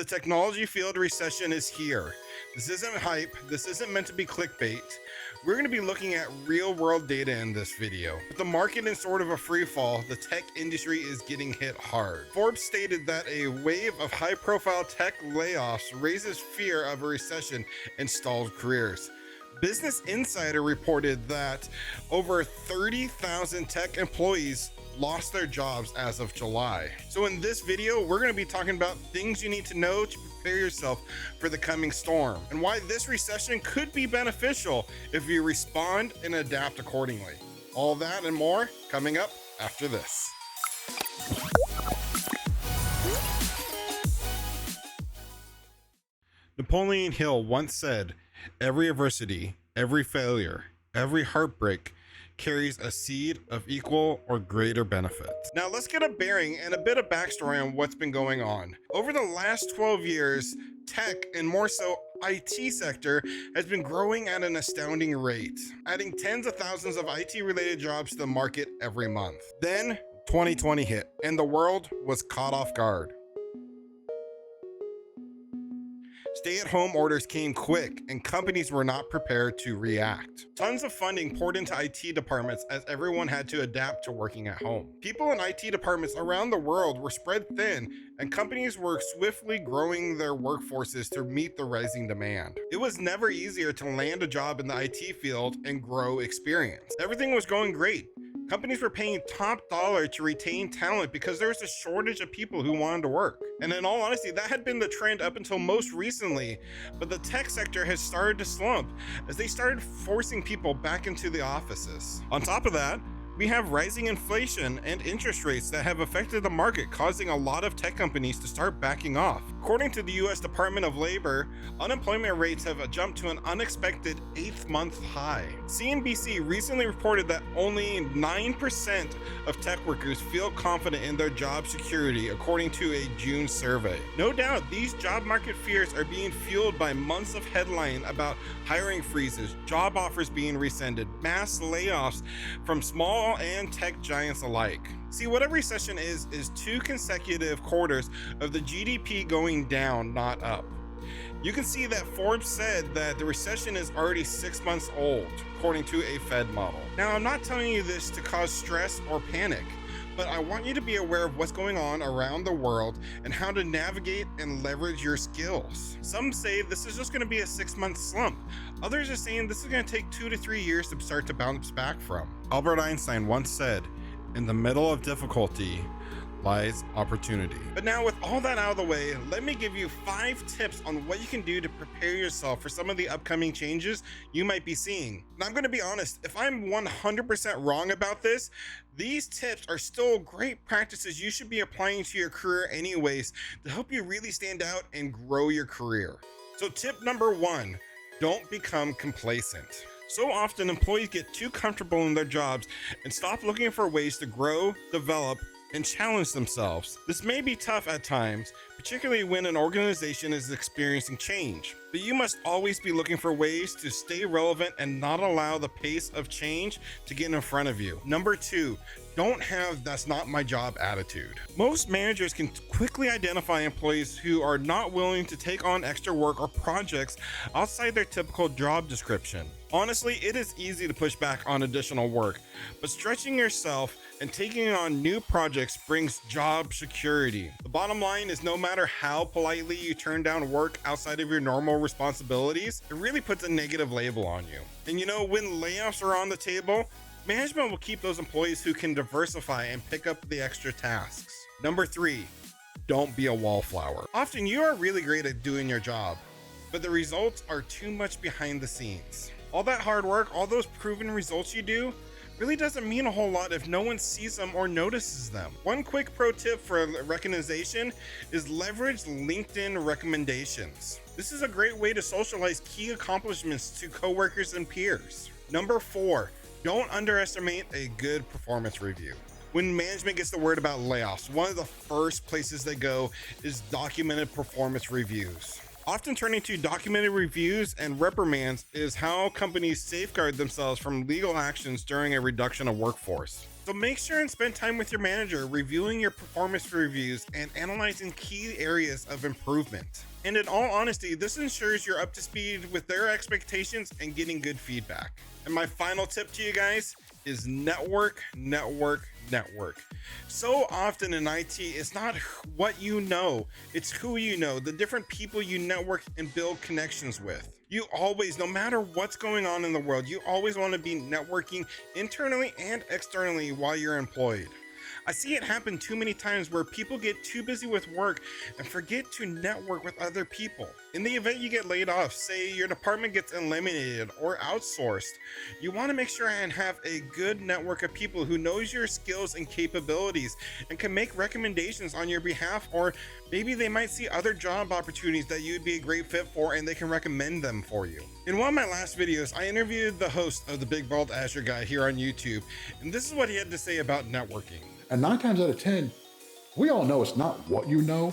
The technology field recession is here. This isn't hype. This isn't meant to be clickbait. We're going to be looking at real world data in this video. With the market in sort of a free fall, the tech industry is getting hit hard. Forbes stated that a wave of high profile tech layoffs raises fear of a recession and stalls careers. Business Insider reported that over 30,000 tech employees lost their jobs as of July. So in this video, we're going to be talking about things you need to know to prepare yourself for the coming storm and why this recession could be beneficial if you respond and adapt accordingly. All that and more coming up after this. Napoleon Hill once said, "Every adversity, every failure, every heartbreak carries a seed of equal or greater benefit." Now let's get a bearing and a bit of backstory on what's been going on. Over the last 12 years, tech, and more so IT sector, has been growing at an astounding rate, adding tens of thousands of IT related jobs to the market every month. Then 2020 hit and the world was caught off guard. Stay-at-home orders came quick and companies were not prepared to react. Tons of funding poured into IT departments as everyone had to adapt to working at home. People in IT departments around the world were spread thin and companies were swiftly growing their workforces to meet the rising demand. It was never easier to land a job in the IT field and grow experience. Everything was going great. Companies were paying top dollar to retain talent because there was a shortage of people who wanted to work. And in all honesty, that had been the trend up until most recently, but the tech sector has started to slump as they started forcing people back into the offices. On top of that, we have rising inflation and interest rates that have affected the market, causing a lot of tech companies to start backing off. According to the US Department of Labor, unemployment rates have jumped to an unexpected 8th-month high. CNBC recently reported that only 9% of tech workers feel confident in their job security, according to a June survey. No doubt, these job market fears are being fueled by months of headline about hiring freezes, job offers being rescinded, mass layoffs from small and tech giants alike. See, what a recession is 2 consecutive quarters of the GDP going down, not up. You can see that Forbes said that the recession is already 6 months old, according to a Fed model. Now, I'm not telling you this to cause stress or panic, but I want you to be aware of what's going on around the world and how to navigate and leverage your skills. Some say this is just going to be a 6-month slump. Others are saying this is going to take 2 to 3 years to start to bounce back from. Albert Einstein once said, "In the middle of difficulty lies opportunity." But now, with all that out of the way, let me give you 5 tips on what you can do to prepare yourself for some of the upcoming changes you might be seeing. And I'm going to be honest, if I'm 100% wrong about this, these tips are still great practices you should be applying to your career anyways to help you really stand out and grow your career. So tip number 1, don't become complacent. So often employees get too comfortable in their jobs and stop looking for ways to grow, develop, and challenge themselves. This may be tough at times, particularly when an organization is experiencing change, but you must always be looking for ways to stay relevant and not allow the pace of change to get in front of you. Number 2, don't have "that's not my job" attitude. Most managers can quickly identify employees who are not willing to take on extra work or projects outside their typical job description. Honestly, it is easy to push back on additional work, but stretching yourself and taking on new projects brings job security. The bottom line is, no matter how politely you turn down work outside of your normal responsibilities, it really puts a negative label on you. And you know, when layoffs are on the table, management will keep those employees who can diversify and pick up the extra tasks. Number 3, don't be a wallflower. Often you are really great at doing your job, but the results are too much behind the scenes. All that hard work, all those proven results you do, really doesn't mean a whole lot if no one sees them or notices them. One quick pro tip for recognition is leverage LinkedIn recommendations. This is a great way to socialize key accomplishments to coworkers and peers. Number 4, don't underestimate a good performance review. When management gets the word about layoffs, one of the first places they go is documented performance reviews. Often turning to documented reviews and reprimands is how companies safeguard themselves from legal actions during a reduction of workforce. It's So make sure and spend time with your manager, reviewing your performance reviews and analyzing key areas of improvement. And in all honesty, this ensures you're up to speed with their expectations and getting good feedback. And my final tip to you guys is network, network, network. So often in IT, it's not what you know, it's who you know, the different people you network and build connections with. You always, no matter what's going on in the world, you always want to be networking internally and externally while you're employed. I see it happen too many times where people get too busy with work and forget to network with other people. In the event you get laid off, say your department gets eliminated or outsourced, you want to make sure and have a good network of people who knows your skills and capabilities and can make recommendations on your behalf, or maybe they might see other job opportunities that you'd be a great fit for and they can recommend them for you. In one of my last videos, I interviewed the host of the Big Bald Azure Guy here on YouTube, and this is what he had to say about networking. And 9 times out of 10, we all know it's not what you know,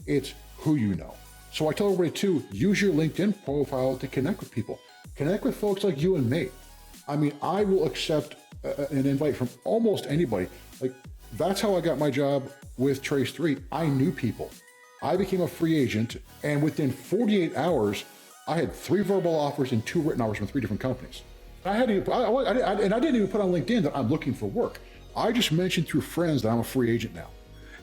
it's who you know. So I tell everybody to use your LinkedIn profile to connect with people. Connect with folks like you and me. I mean, I will accept an invite from almost anybody. Like, that's how I got my job with Trace3. I knew people. I became a free agent, and within 48 hours, I had 3 verbal offers and 2 written offers from 3 different companies. I didn't even put on LinkedIn that I'm looking for work. I just mentioned through friends that I'm a free agent now.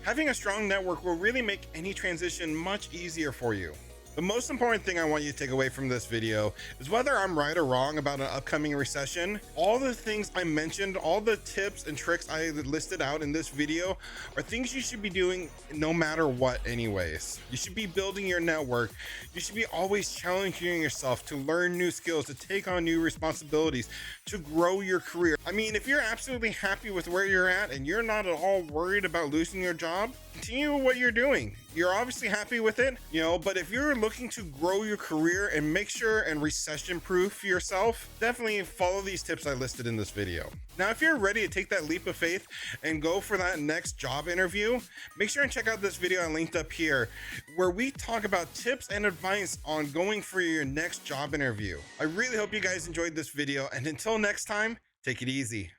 Having a strong network will really make any transition much easier for you. The most important thing I want you to take away from this video is whether I'm right or wrong about an upcoming recession. All the things I mentioned, all the tips and tricks I listed out in this video are things you should be doing no matter what anyways. You should be building your network. You should be always challenging yourself to learn new skills, to take on new responsibilities, to grow your career. I mean, if you're absolutely happy with where you're at and you're not at all worried about losing your job, continue what you're doing. You're obviously happy with it, but if you're looking to grow your career and make sure and recession proof yourself, definitely follow these tips I listed in this video. Now, if you're ready to take that leap of faith and go for that next job interview, make sure and check out this video I linked up here, where we talk about tips and advice on going for your next job interview. I really hope you guys enjoyed this video, and until next time, take it easy.